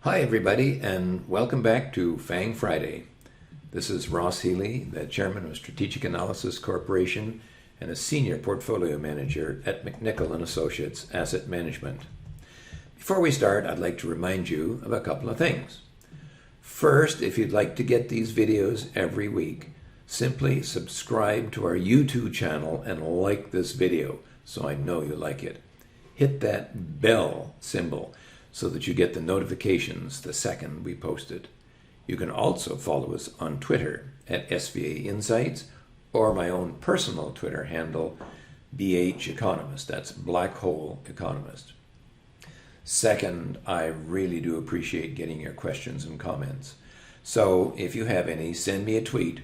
Hi everybody, and welcome back to FANG Friday. This is Ross Healy, the Chairman of Strategic Analysis Corporation and a Senior Portfolio Manager at McNichol & Associates Asset Management. Before we start, I'd like to remind you of a couple of things. First, if you'd like to get these videos every week, simply subscribe to our YouTube channel and like this video so I know you like it. Hit that bell symbol so that you get the notifications the second we post it. You can also follow us on Twitter at SVA Insights or my own personal Twitter handle, BH Economist. That's Black Hole Economist. Second, I really do appreciate getting your questions and comments. So if you have any, send me a tweet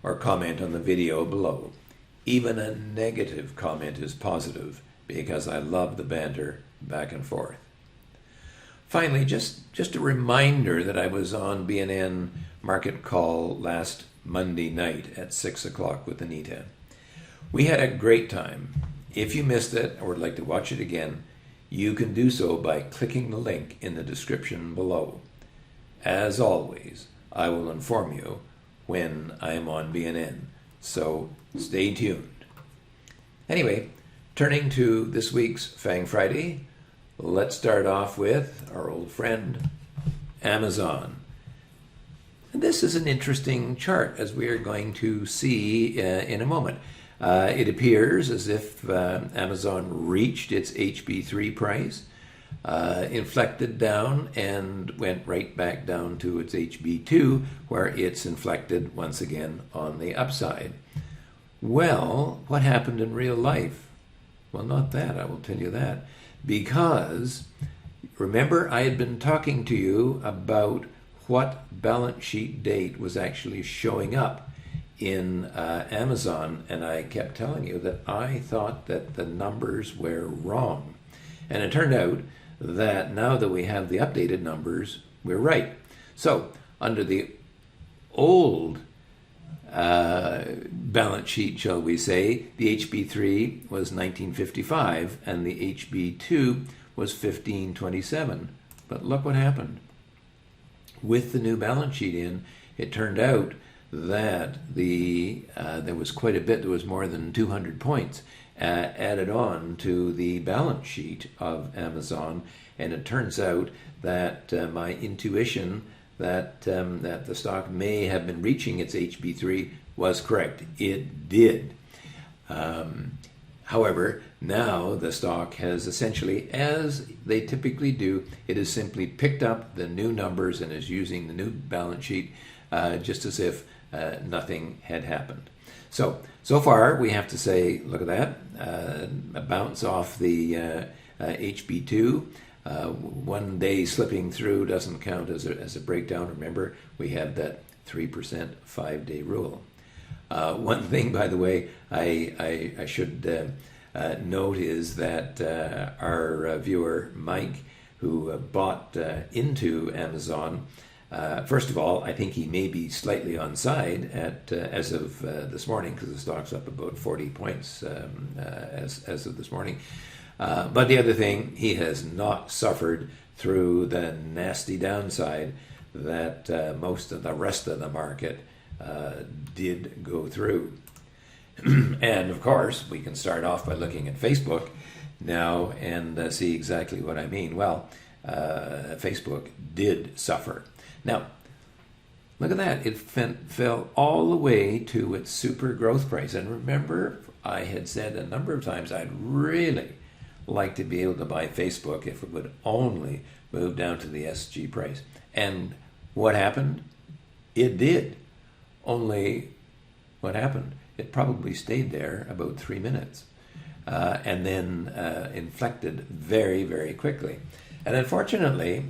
or comment on the video below. Even a negative comment is positive because I love the banter back and forth. Finally, just a reminder that I was on BNN Market Call last Monday night at 6 o'clock with Anita. We had a great time. If you missed it or would like to watch it again, you can do so by clicking the link in the description below. As always, I will inform you when I am on BNN, so stay tuned. Anyway, turning to this week's FANG Friday, let's start off with our old friend, Amazon. And this is an interesting chart, as we are going to see in a moment. It appears as if Amazon reached its HB3 price, inflected down, and went right back down to its HB2, where it's inflected once again on the upside. Well, what happened in real life? Well, not that, I will tell you that. Because, remember, I had been talking to you about what balance sheet date was actually showing up in Amazon, and I kept telling you that I thought that the numbers were wrong. And it turned out that now that we have the updated numbers, we're right. So, under the old balance sheet, shall we say, the HB3 was 1955 and the HB2 was 1527. But look what happened. With the new balance sheet in, it turned out that there was quite a bit, there was more than 200 points added on to the balance sheet of Amazon, and it turns out that my intuition that the stock may have been reaching its HB3 was correct. It did. However, now the stock has essentially, as they typically do, it has simply picked up the new numbers and is using the new balance sheet just as if nothing had happened. So far we have to say, look at that, a bounce off the HB2. 1 day slipping through doesn't count as a breakdown. Remember, we have that 3% 5-day rule. One thing, by the way, I should note is that our viewer, Mike, who bought into Amazon, first of all, I think he may be slightly on side as of this morning, because the stock's up about 40 points as of this morning. But the other thing, he has not suffered through the nasty downside that most of the rest of the market did go through. And of course, we can start off by looking at Facebook now and see exactly what I mean. Well, Facebook did suffer. Now, look at that. It fell all the way to its super growth price. And remember, I had said a number of times I'd really like to be able to buy Facebook if it would only move down to the SG price. And what happened? It did. Only what happened? It probably stayed there about 3 minutes and then inflected very, very quickly. And unfortunately,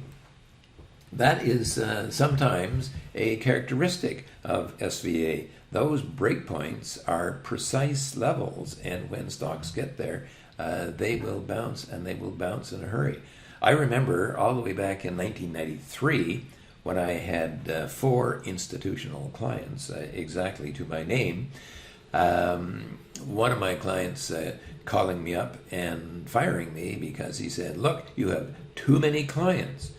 that is sometimes a characteristic of SVA. Those breakpoints are precise levels, and when stocks get there, they will bounce, and they will bounce in a hurry. I remember all the way back in 1993 when I had 4 institutional clients, exactly to my name. One of my clients calling me up and firing me because he said, look, you have too many clients.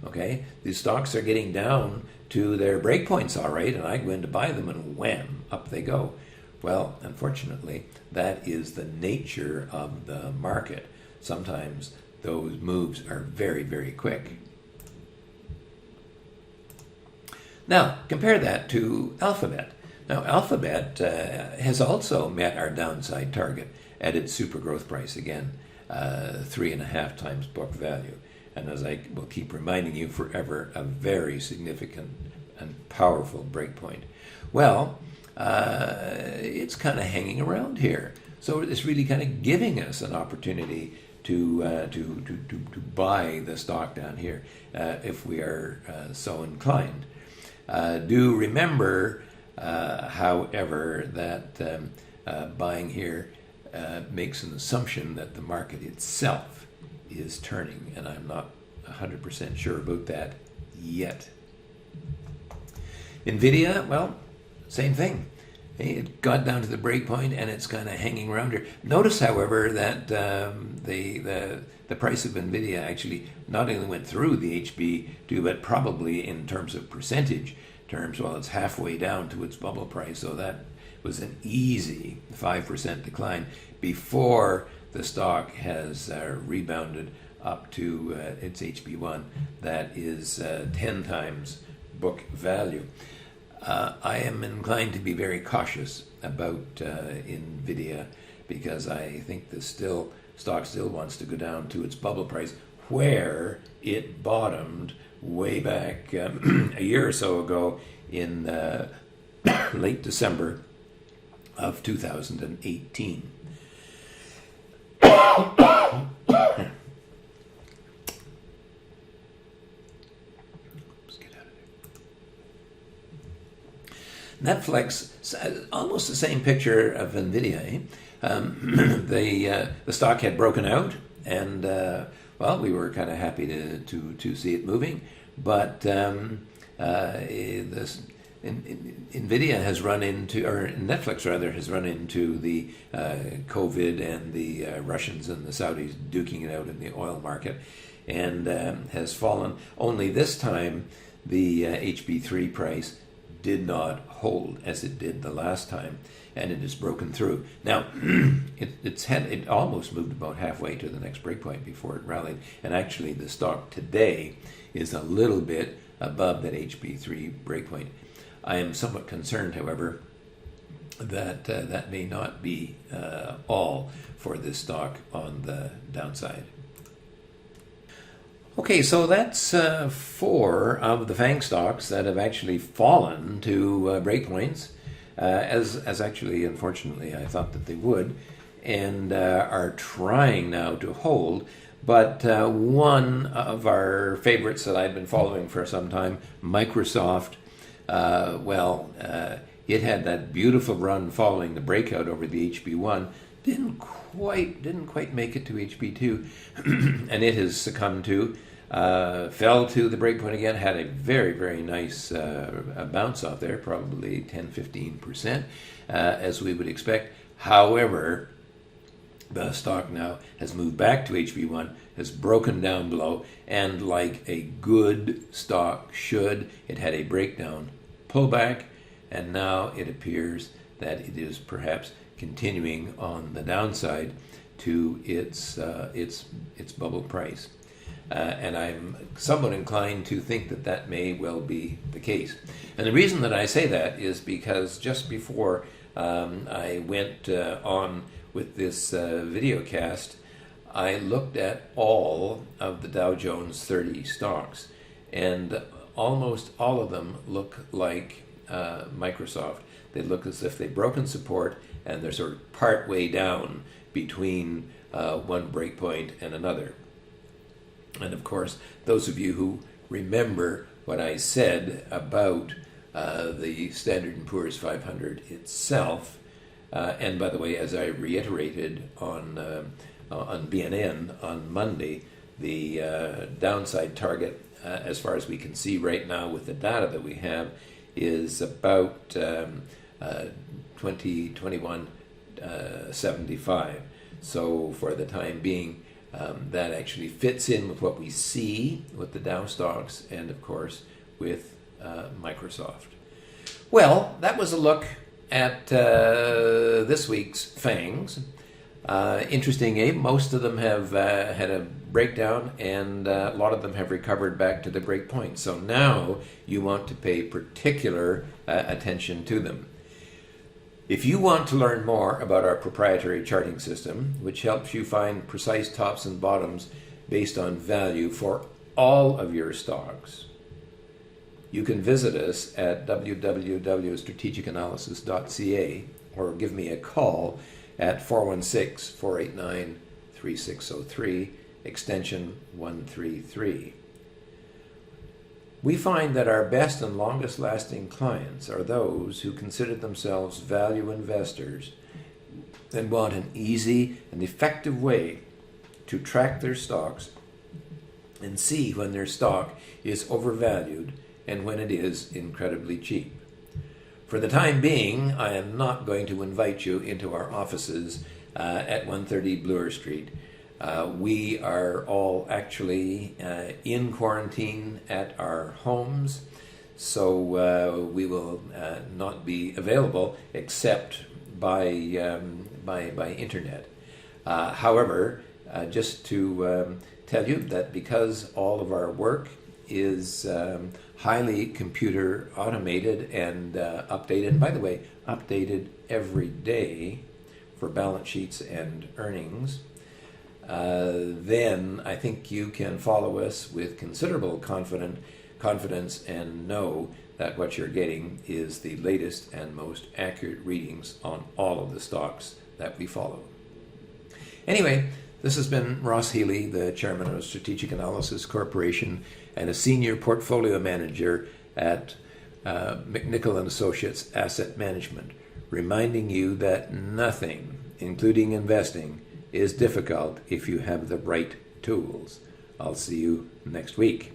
Okay, these stocks are getting down to their breakpoints, all right, and I go in to buy them, and wham, up they go. Well, unfortunately, that is the nature of the market. Sometimes those moves are very, very quick. Now, compare that to Alphabet. Now, Alphabet has also met our downside target at its super growth price again, 3.5 times book value. And as I will keep reminding you forever, a very significant and powerful breakpoint. Well, it's kind of hanging around here. So it's really kind of giving us an opportunity to buy the stock down here if we are so inclined. Do remember, however, that buying here makes an assumption that the market itself is turning, and I'm not 100% sure about that yet. Nvidia, well, same thing. It got down to the breakpoint and it's kind of hanging around here. Notice, however, that the price of Nvidia actually not only went through the HB2, but probably in terms of percentage terms, well, it's halfway down to its bubble price. So that was an easy 5% decline before the stock has rebounded up to its HB1. That is 10 times book value. I am inclined to be very cautious about Nvidia because I think the stock still wants to go down to its bubble price where it bottomed way back a year or so ago in late December of 2018. Netflix, almost the same picture of Nvidia. The stock had broken out, and well, we were kind of happy to see it moving. But Nvidia has run into, or Netflix rather, has run into the COVID and the Russians and the Saudis duking it out in the oil market, and has fallen. Only this time, the HB3 price did not hold as it did the last time, and it has broken through. Now, it almost moved about halfway to the next breakpoint before it rallied, and actually the stock today is a little bit above that HB3 breakpoint. I am somewhat concerned, however, that that may not be all for this stock on the downside. Okay, so that's 4 of the FANG stocks that have actually fallen to breakpoints, as actually, unfortunately, I thought that they would, and are trying now to hold. But one of our favorites that I've been following for some time, Microsoft, it had that beautiful run following the breakout over the HB1. Didn't quite make it to HB2, and it has succumbed to, fell to the breakpoint again, had a very, very nice bounce off there, probably 10-15%, as we would expect. However, the stock now has moved back to HB1, has broken down below, and like a good stock should, it had a breakdown pullback, and now it appears that it is perhaps continuing on the downside to its bubble price. And I'm somewhat inclined to think that that may well be the case. And the reason that I say that is because just before I went on with this video cast, I looked at all of the Dow Jones 30 stocks, and almost all of them look like Microsoft. They look as if they've broken support and they're sort of part way down between one breakpoint and another. And of course, those of you who remember what I said about the Standard & Poor's 500 itself, and by the way, as I reiterated on BNN on Monday, the downside target, as far as we can see right now with the data that we have, is about 21.75. So for the time being, That actually fits in with what we see with the Dow stocks and, of course, with Microsoft. Well, that was a look at this week's FANGs. Interesting, Abe. Most of them have had a breakdown, and a lot of them have recovered back to the breakpoint. So now you want to pay particular attention to them. If you want to learn more about our proprietary charting system, which helps you find precise tops and bottoms based on value for all of your stocks, you can visit us at www.strategicanalysis.ca or give me a call at 416-489-3603, extension 133. We find that our best and longest lasting clients are those who consider themselves value investors and want an easy and effective way to track their stocks and see when their stock is overvalued and when it is incredibly cheap. For the time being, I am not going to invite you into our offices at 130 Bloor Street. We are all actually in quarantine at our homes, so we will not be available except by internet. However, just to tell you that because all of our work is highly computer automated and updated, by the way, updated every day for balance sheets and earnings, then I think you can follow us with considerable confidence and know that what you're getting is the latest and most accurate readings on all of the stocks that we follow. Anyway, this has been Ross Healy, the chairman of Strategic Analysis Corporation and a senior portfolio manager at McNichol and Associates Asset Management, reminding you that nothing, including investing, is difficult if you have the right tools. I'll see you next week.